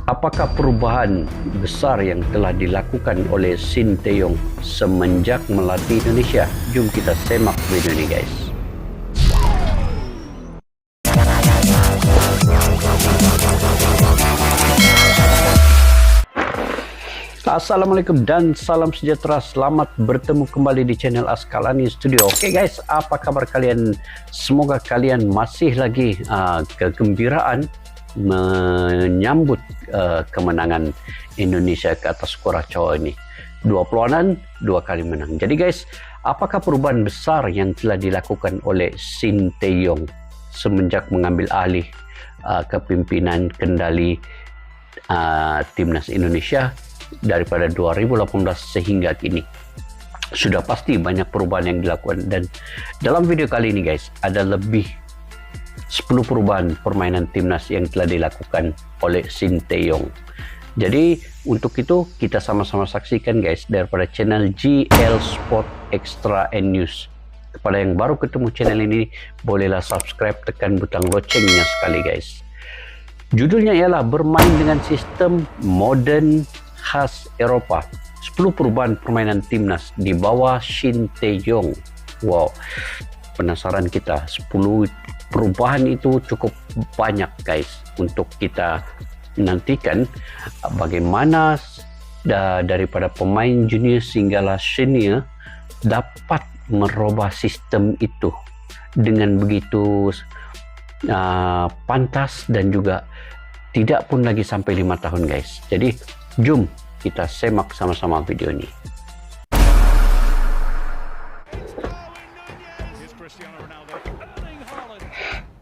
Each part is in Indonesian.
Apakah perubahan besar yang telah dilakukan oleh Sinteyong semenjak melatih Indonesia? Jom kita semak video ini, guys. Assalamualaikum dan salam sejahtera. Selamat bertemu kembali di channel Askalani Studio. Oke guys, apa kabar kalian? Semoga kalian masih lagi kegembiraan menyambut kemenangan Indonesia ke atas Kuracoa ini. 2 perlawanan, 2 kali menang. Jadi guys, apakah perubahan besar yang telah dilakukan oleh Sinteyong semenjak mengambil alih kepimpinan kendali timnas Indonesia daripada 2018 sehingga kini? Sudah pasti banyak perubahan yang dilakukan, dan dalam video kali ini guys, ada lebih 10 perubahan permainan timnas yang telah dilakukan oleh Sinteyong. Jadi untuk itu kita sama-sama saksikan guys daripada channel GL Sport Extra and News. Kepada yang baru ketemu channel ini, bolehlah subscribe, tekan butang loncengnya sekali guys. Judulnya ialah bermain dengan sistem modern khas Eropa. 10 perubahan permainan timnas di bawah Sinteyong. Wow, penasaran kita. 10 perubahan itu cukup banyak guys untuk kita nantikan bagaimana daripada pemain junior sehinggalah senior dapat merubah sistem itu dengan begitu pantas dan juga tidak pun lagi sampai 5 tahun guys. Jadi jom kita semak sama-sama video ini.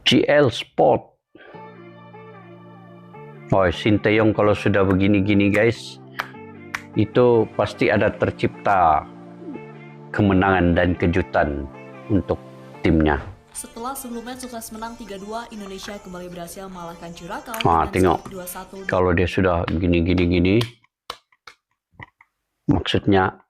GL Sport. Oh, Sinteyong kalau sudah begini-gini guys, itu pasti ada tercipta kemenangan dan kejutan untuk timnya. Setelah sebelumnya sukses menang 3-2, Indonesia kembali berhasil mengalahkan Curacao Tengok, 2-1. kalau dia sudah gini-gini, maksudnya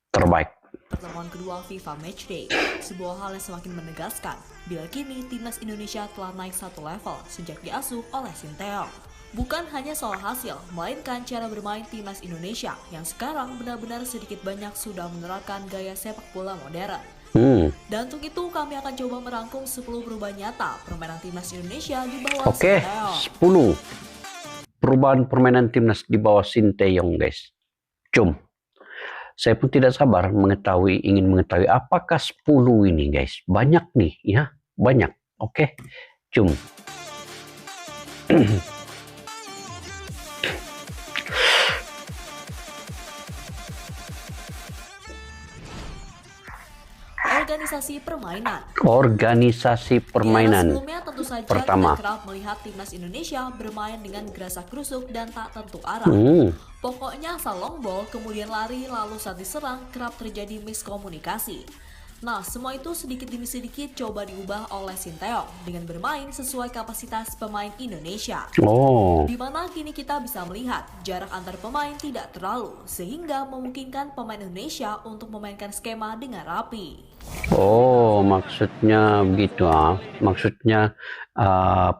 terbaik. Pertemuan kedua FIFA Matchday, sebuah hal yang semakin menegaskan bila kini timnas Indonesia telah naik 1 level sejak diasuh oleh Sinteyong. Bukan hanya soal hasil, melainkan cara bermain timnas Indonesia yang sekarang benar-benar sedikit banyak sudah menerapkan gaya sepak bola modern. Dan untuk itu kami akan coba merangkum 10 perubahan nyata permainan timnas Indonesia di bawah Sinteyong. 10 perubahan permainan timnas di bawah Sinteyong guys. Jom. Saya pun tidak sabar ingin mengetahui apakah 10 ini guys. Banyak nih ya, banyak. Oke, jom. Organisasi permainan. Organisasi permainan. Sebelumnya tentu saja Pertama, kita kerap melihat timnas Indonesia bermain dengan gerasak gerusuk dan tak tentu arah. Pokoknya asal long ball, kemudian lari, lalu saat diserang kerap terjadi miskomunikasi. Nah, semua itu sedikit demi sedikit coba diubah oleh Sinteyong dengan bermain sesuai kapasitas pemain Indonesia. Di mana kini kita bisa melihat jarak antar pemain tidak terlalu, sehingga memungkinkan pemain Indonesia untuk memainkan skema dengan rapi. Maksudnya begitu Maksudnya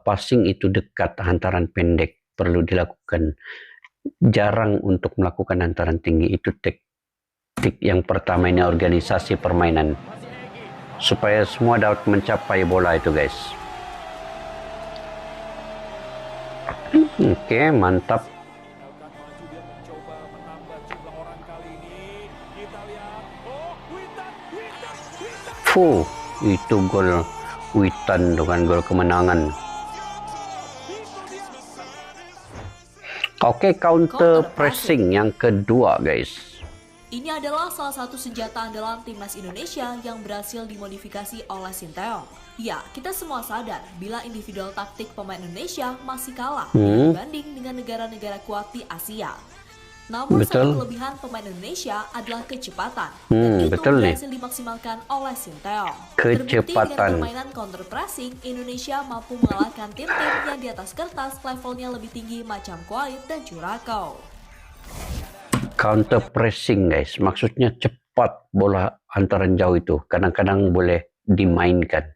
passing itu dekat, hantaran pendek perlu dilakukan. Jarang untuk melakukan hantaran tinggi. Itu taktik yang pertama ini, organisasi permainan, supaya semua dapat mencapai bola itu guys. Oke, mantap. Itu gol Witan dengan gol kemenangan. Oke, counter pressing yang kedua guys. Ini adalah salah satu senjata andalan timnas Indonesia yang berhasil dimodifikasi oleh Sinteyong. Ya, kita semua sadar bila individual taktik pemain Indonesia masih kalah dibanding dengan negara-negara kuat di Asia. Namun satu kelebihan pemain Indonesia adalah kecepatan, dan itu berhasil dimaksimalkan oleh Sinteyong. Terbukti dengan permainan counter pressing, Indonesia mampu mengalahkan tim-tim yang di atas kertas levelnya lebih tinggi macam Kuwait dan Curacao. Counter pressing guys, maksudnya cepat bola hantaran jauh itu kadang-kadang boleh dimainkan.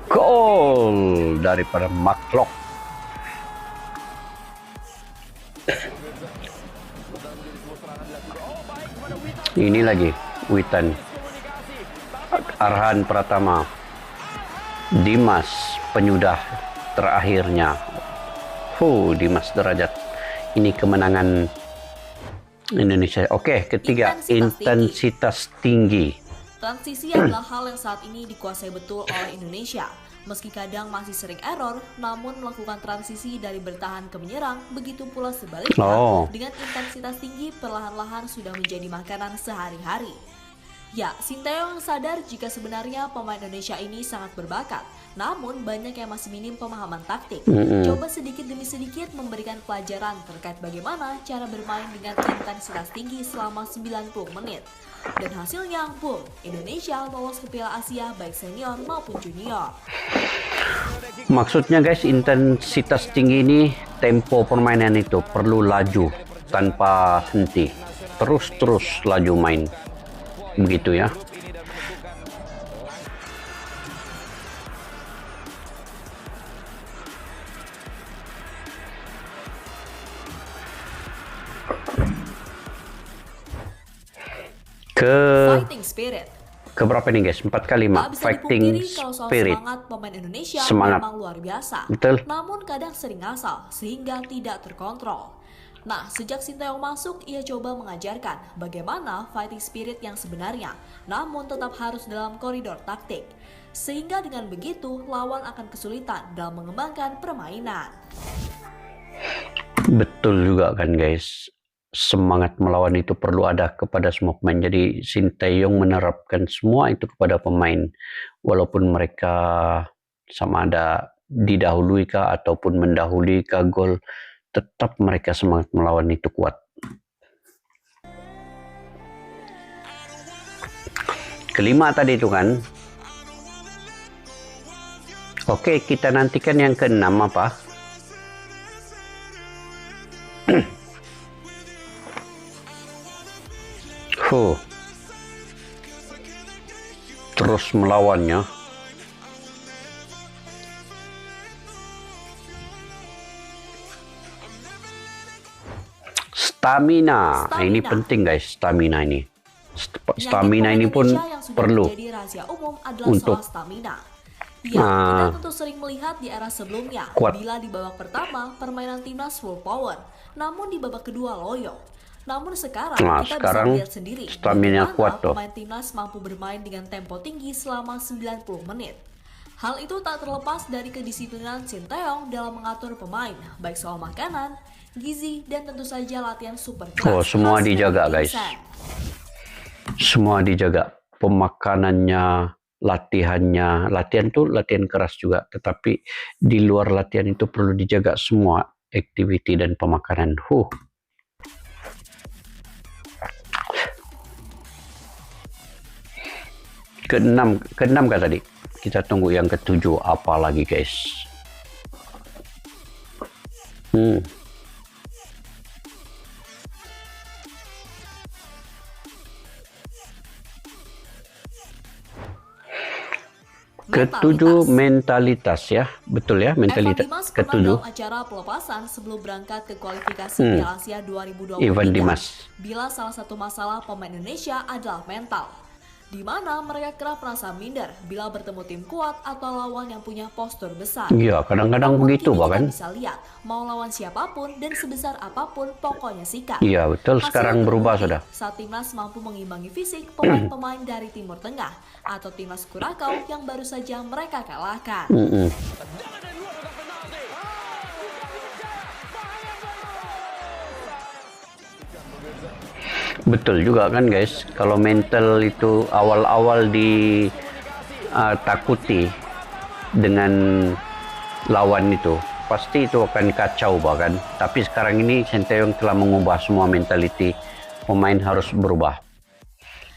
Gol daripada Maklok. Ini lagi Witan, Arhan Pratama, Dimas penyudah terakhirnya. Dimas Derajat. Ini kemenangan Indonesia. Oke, ketiga, intensitas tinggi. Transisi adalah hal yang saat ini dikuasai betul oleh Indonesia. Meski kadang masih sering error, namun melakukan transisi dari bertahan ke menyerang, begitu pula sebaliknya, dengan intensitas tinggi perlahan-lahan sudah menjadi makanan sehari-hari. Ya, Sinteyong sadar jika sebenarnya pemain Indonesia ini sangat berbakat, namun banyak yang masih minim pemahaman taktik. Coba sedikit demi sedikit memberikan pelajaran terkait bagaimana cara bermain dengan intensitas tinggi selama 90 menit. Dan hasilnya, boom, Indonesia lolos ke Piala Asia baik senior maupun junior. Maksudnya guys, intensitas tinggi ini, tempo permainan itu perlu laju tanpa henti. Terus laju main. Begitu ya. Fighting spirit. Keberapa nih guys? 4 ke 5. Fighting spirit. Semangat pemain Indonesia memang luar biasa. Betul. Namun kadang sering ngasal sehingga tidak terkontrol. Nah, sejak Sinteyong masuk, ia coba mengajarkan bagaimana fighting spirit yang sebenarnya, namun tetap harus dalam koridor taktik. Sehingga dengan begitu, lawan akan kesulitan dalam mengembangkan permainan. Betul juga kan guys. Semangat melawan itu perlu ada kepada semua pemain. Jadi Sinteyong menerapkan semua itu kepada pemain. Walaupun mereka sama ada didahului kah ataupun mendahului kah gol, tetap mereka semangat melawan itu kuat. Kelima tadi itu kan. Oke, kita nantikan yang keenam apa? Terus melawannya. Stamina. Ini penting guys, stamina ini. Stamina ini pun perlu untuk stamina. Ya, kita tentu sering melihat di era sebelumnya, bila di babak pertama permainan timnas full power, namun di babak kedua loyo. Namun sekarang kita bisa lihat sendiri bagaimana pemain timnas mampu bermain dengan tempo tinggi selama 90 menit. Hal itu tak terlepas dari kedisiplinan Sinteyong dalam mengatur pemain, baik soal makanan, gizi, dan tentu saja latihan super keras. Semua dijaga guys. Semua dijaga. Pemakanannya, latihannya. Latihan tuh latihan keras juga. Tetapi di luar latihan itu perlu dijaga semua aktiviti dan pemakanan. Keenam kah tadi? Kita tunggu yang ketujuh apa lagi guys? Ketujuh mentalitas ya, betul ya, mentalitas. Ketujuh acara pelepasan sebelum berangkat ke kualifikasi Piala Asia 2023. Evan Dimas. Bila salah satu masalah pemain Indonesia adalah mental, di mana mereka kerap merasa minder bila bertemu tim kuat atau lawan yang punya postur besar. Iya, kadang-kadang begitu bahkan. Bisa lihat, mau lawan siapapun dan sebesar apapun, pokoknya sikat. Iya, betul. Sekarang berubah sudah. Saat timnas mampu mengimbangi fisik pemain-pemain dari Timur Tengah atau timnas Kurakau yang baru saja mereka kalahkan. Betul juga kan guys, kalau mental itu awal-awal ditakuti dengan lawan itu, pasti itu akan kacau bahkan. Tapi sekarang ini Sinteyong telah mengubah semua mentaliti, pemain harus berubah.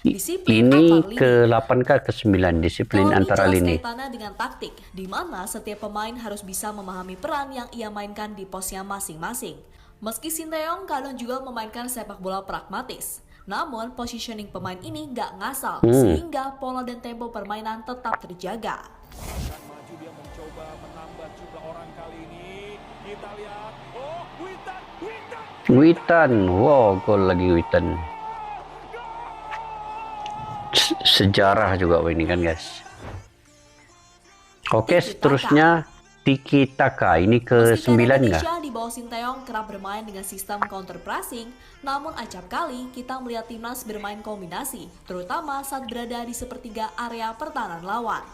Disiplin Ini antar lini. ke-8 kah ke-9 disiplin Kalau ini antara jelas lini. kaitannya dengan taktik, di mana setiap pemain harus bisa memahami peran yang ia mainkan di posnya masing-masing. Meski Sinteyong kadang juga memainkan sepak bola pragmatis, namun positioning pemain ini nggak ngasal, sehingga pola dan tempo permainan tetap terjaga. Maju dia mencoba menambah jumlah orang kali ini. Kita lihat, oh Witan, wow, gol lagi Witan. Sejarah juga ini kan guys. Oke, seterusnya Tiki Taka. Ini ke-9 nggak? Indonesia di bawah Sinteyong kerap bermain dengan sistem counter pressing, namun acap kali kita melihat timnas bermain kombinasi, terutama saat berada di sepertiga area pertahanan lawan.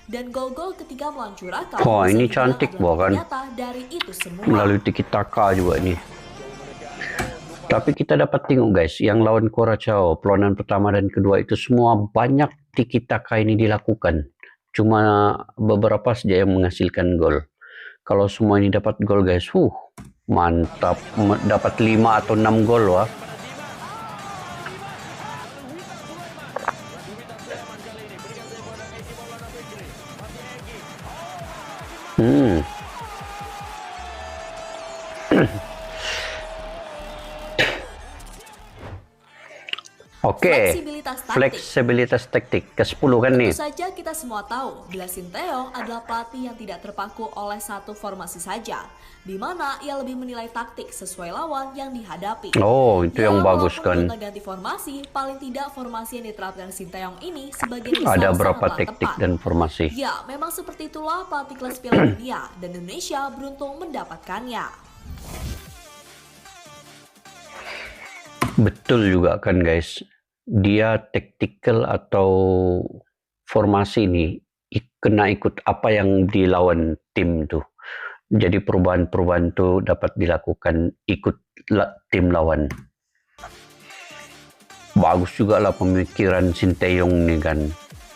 Dan gol-gol ketika melawan Curacao Wah, ini bisa dibilang cantik adalah bukan? nyata dari itu semua. Melalui Tiki Taka juga nih. Tapi kita dapat tengok guys, yang lawan Curacao, perlawanan pertama dan kedua itu semua banyak Tiki Taka ini dilakukan. Cuma beberapa saja yang menghasilkan gol. Kalau semua ini dapat gol guys, mantap. Dapat 5 atau 6 gol wah. Oke, fleksibilitas taktik ke-10 kan nih. Tentu saja kita semua tahu bila Sinteyong adalah pelatih yang tidak terpaku oleh satu formasi saja, di mana ia lebih menilai taktik sesuai lawan yang dihadapi. Oh, itu yang bagus kan. Walaupun ganti formasi, paling tidak formasi yang diterapkan Sinteyong ini sebagian besar Ada berapa sangatlah taktik tepat. dan formasi? Ya, memang seperti itulah pelatih kelas Piala Dunia dan Indonesia beruntung mendapatkannya. Betul juga kan guys. Dia tactical atau formasi ini kena ikut apa yang dilawan tim tuh. Jadi perubahan-perubahan tuh dapat dilakukan ikut tim lawan. Bagus juga lah pemikiran Sinteyong nih kan.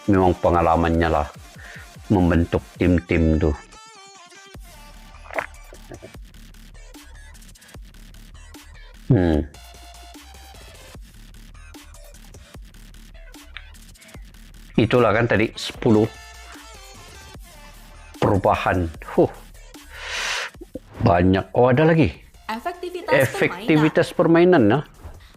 Memang pengalamannya lah membentuk tim-tim tuh. Itulah kan tadi 10 perubahan. Banyak. Oh, ada lagi. Efektivitas permainan nah.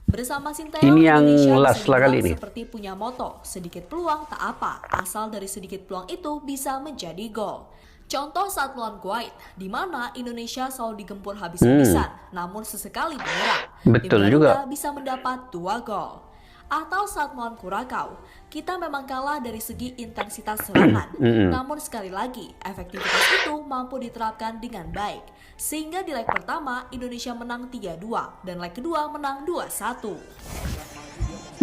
Bersama Sinteyong, ini yang Indonesia last lah kali ini. Seperti punya moto, sedikit peluang tak apa, asal dari sedikit peluang itu bisa menjadi gol. Contoh saat melawan Kuwait, di mana Indonesia selalu digempur habis-habisan, namun sesekali menyerang. Betul juga. Bisa mendapat 2 gol. Atau saat melawan Curacao, kita memang kalah dari segi intensitas serangan. Namun sekali lagi, efektivitas itu mampu diterapkan dengan baik. Sehingga di leg pertama, Indonesia menang 3-2 dan leg kedua menang 2-1.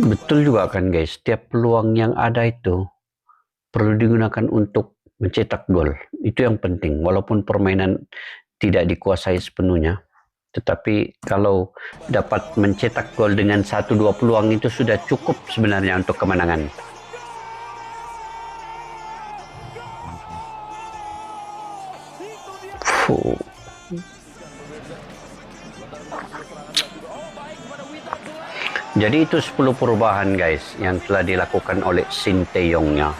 Betul juga kan guys, setiap peluang yang ada itu perlu digunakan untuk mencetak gol. Itu yang penting, walaupun permainan tidak dikuasai sepenuhnya. Tetapi kalau dapat mencetak gol dengan 1-2 peluang itu sudah cukup sebenarnya untuk kemenangan. Jadi itu 10 perubahan guys yang telah dilakukan oleh Sinteyongnya.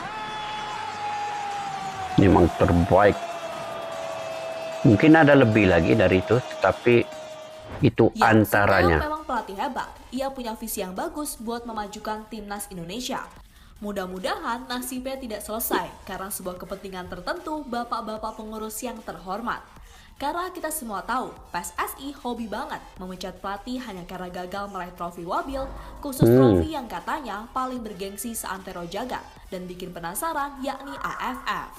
Memang terbaik. Mungkin ada lebih lagi dari itu, tetapi itu ya, antaranya. Sinteyong memang pelatih hebat. Ia punya visi yang bagus buat memajukan timnas Indonesia. Mudah-mudahan nasibnya tidak selesai karena sebuah kepentingan tertentu bapak-bapak pengurus yang terhormat. Karena kita semua tahu, PSSI hobi banget memecat pelatih hanya karena gagal meraih trofi Wabil, khusus trofi yang katanya paling bergengsi seantero jagat dan bikin penasaran, yakni AFF.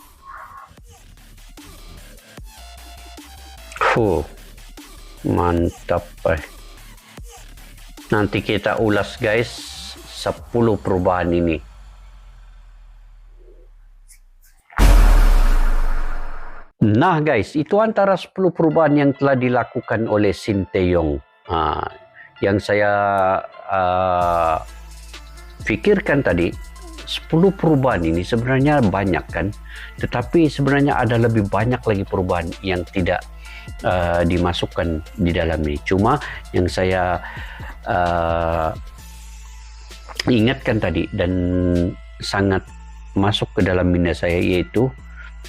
Mantap. Nanti kita ulas guys 10 perubahan ini. Nah guys, itu antara 10 perubahan yang telah dilakukan oleh Sinteyong. Yang saya pikirkan tadi, 10 perubahan ini sebenarnya banyak kan. Tetapi sebenarnya ada lebih banyak lagi perubahan yang tidak dimasukkan di dalam ini. Cuma yang saya ingatkan tadi dan sangat masuk ke dalam minda saya, yaitu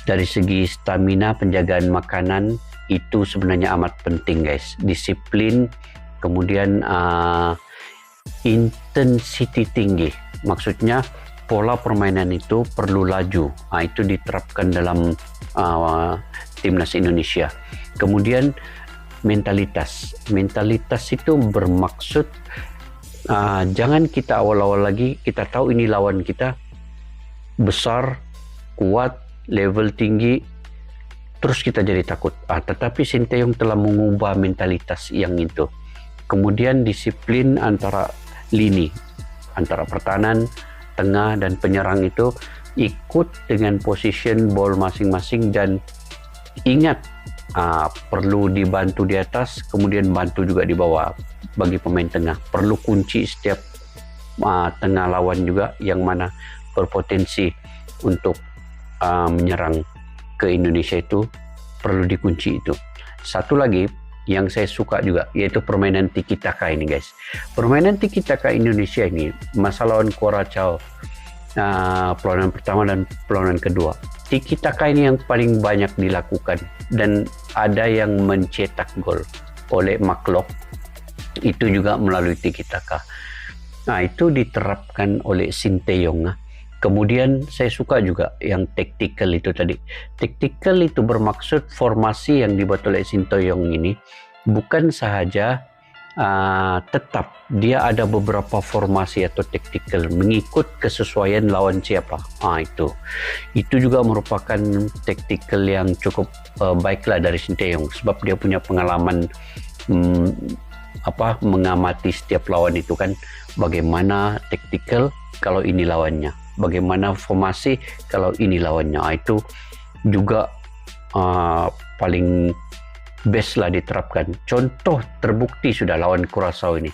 dari segi stamina, penjagaan makanan itu sebenarnya amat penting guys. Disiplin, kemudian intensity tinggi, maksudnya pola permainan itu perlu laju. Itu diterapkan dalam timnas Indonesia. Kemudian mentalitas itu bermaksud jangan kita awal-awal lagi kita tahu ini lawan kita besar, kuat, level tinggi, terus kita jadi takut. Tetapi Sinteyong telah mengubah mentalitas yang itu. Kemudian disiplin antara lini, antara pertahanan, tengah dan penyerang itu ikut dengan position ball masing-masing, dan ingat perlu dibantu di atas, kemudian bantu juga di bawah bagi pemain tengah. Perlu kunci setiap tengah lawan juga yang mana berpotensi untuk menyerang ke Indonesia, itu perlu dikunci itu. Satu lagi yang saya suka juga yaitu permainan tiki taka ini guys. Permainan tiki taka Indonesia ini masa lawan Curaçao perlawanan pertama dan perlawanan kedua, tiki taka ini yang paling banyak dilakukan dan ada yang mencetak gol oleh Maklok itu juga melalui tiki taka. Itu diterapkan oleh Sinteyong. Kemudian saya suka juga yang tactical itu tadi. Tactical itu bermaksud formasi yang dibuat oleh Sinteyong ini bukan sahaja tetap, dia ada beberapa formasi atau tactical mengikut kesesuaian lawan siapa. Itu juga merupakan tactical yang cukup baiklah dari Sinteyong, sebab dia punya pengalaman mengamati setiap lawan itu kan, bagaimana tactical kalau ini lawannya, bagaimana formasi kalau ini lawannya. Itu juga paling best lah diterapkan. Contoh terbukti sudah lawan Curaçao ini.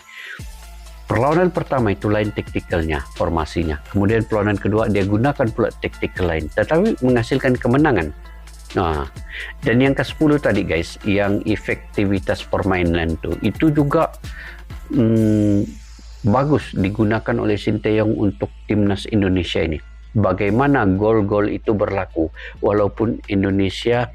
Perlawanan pertama itu lain taktikalnya, formasinya. Kemudian perlawanan kedua dia gunakan pula taktikal lain, tetapi menghasilkan kemenangan. Dan yang ke-10 tadi guys, yang efektivitas permainan itu juga bagus digunakan oleh Sinteyong untuk timnas Indonesia ini. Bagaimana gol-gol itu berlaku walaupun Indonesia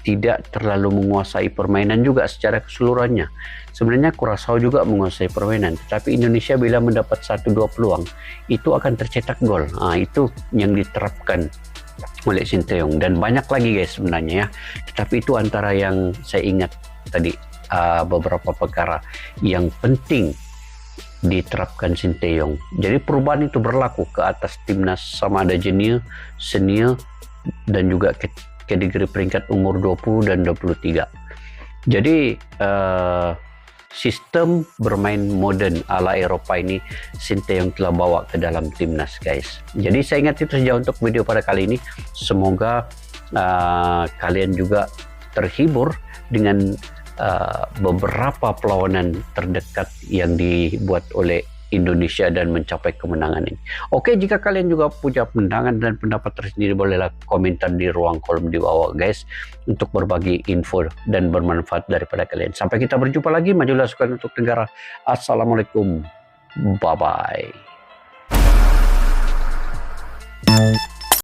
tidak terlalu menguasai permainan juga secara keseluruhannya. Sebenarnya Curaçao juga menguasai permainan, tetapi Indonesia bila mendapat 1-2 peluang itu akan tercetak gol. Itu yang diterapkan oleh Sinteyong, dan banyak lagi guys sebenarnya ya. Tetapi itu antara yang saya ingat tadi, beberapa perkara yang penting diterapkan Sinteyong. Jadi perubahan itu berlaku ke atas timnas sama ada junior, senior dan juga kategori peringkat umur 20 dan 23. Jadi sistem bermain modern ala Eropa ini Sinteyong telah bawa ke dalam timnas guys. Jadi saya ingat itu saja untuk video pada kali ini. Semoga kalian juga terhibur dengan beberapa perlawanan terdekat yang dibuat oleh Indonesia dan mencapai kemenangan ini. Oke, jika kalian juga punya pandangan dan pendapat tersendiri, bolehlah komentar di ruang kolom di bawah guys, untuk berbagi info dan bermanfaat daripada kalian. Sampai kita berjumpa lagi, majulah sukan untuk negara. Assalamualaikum, bye bye.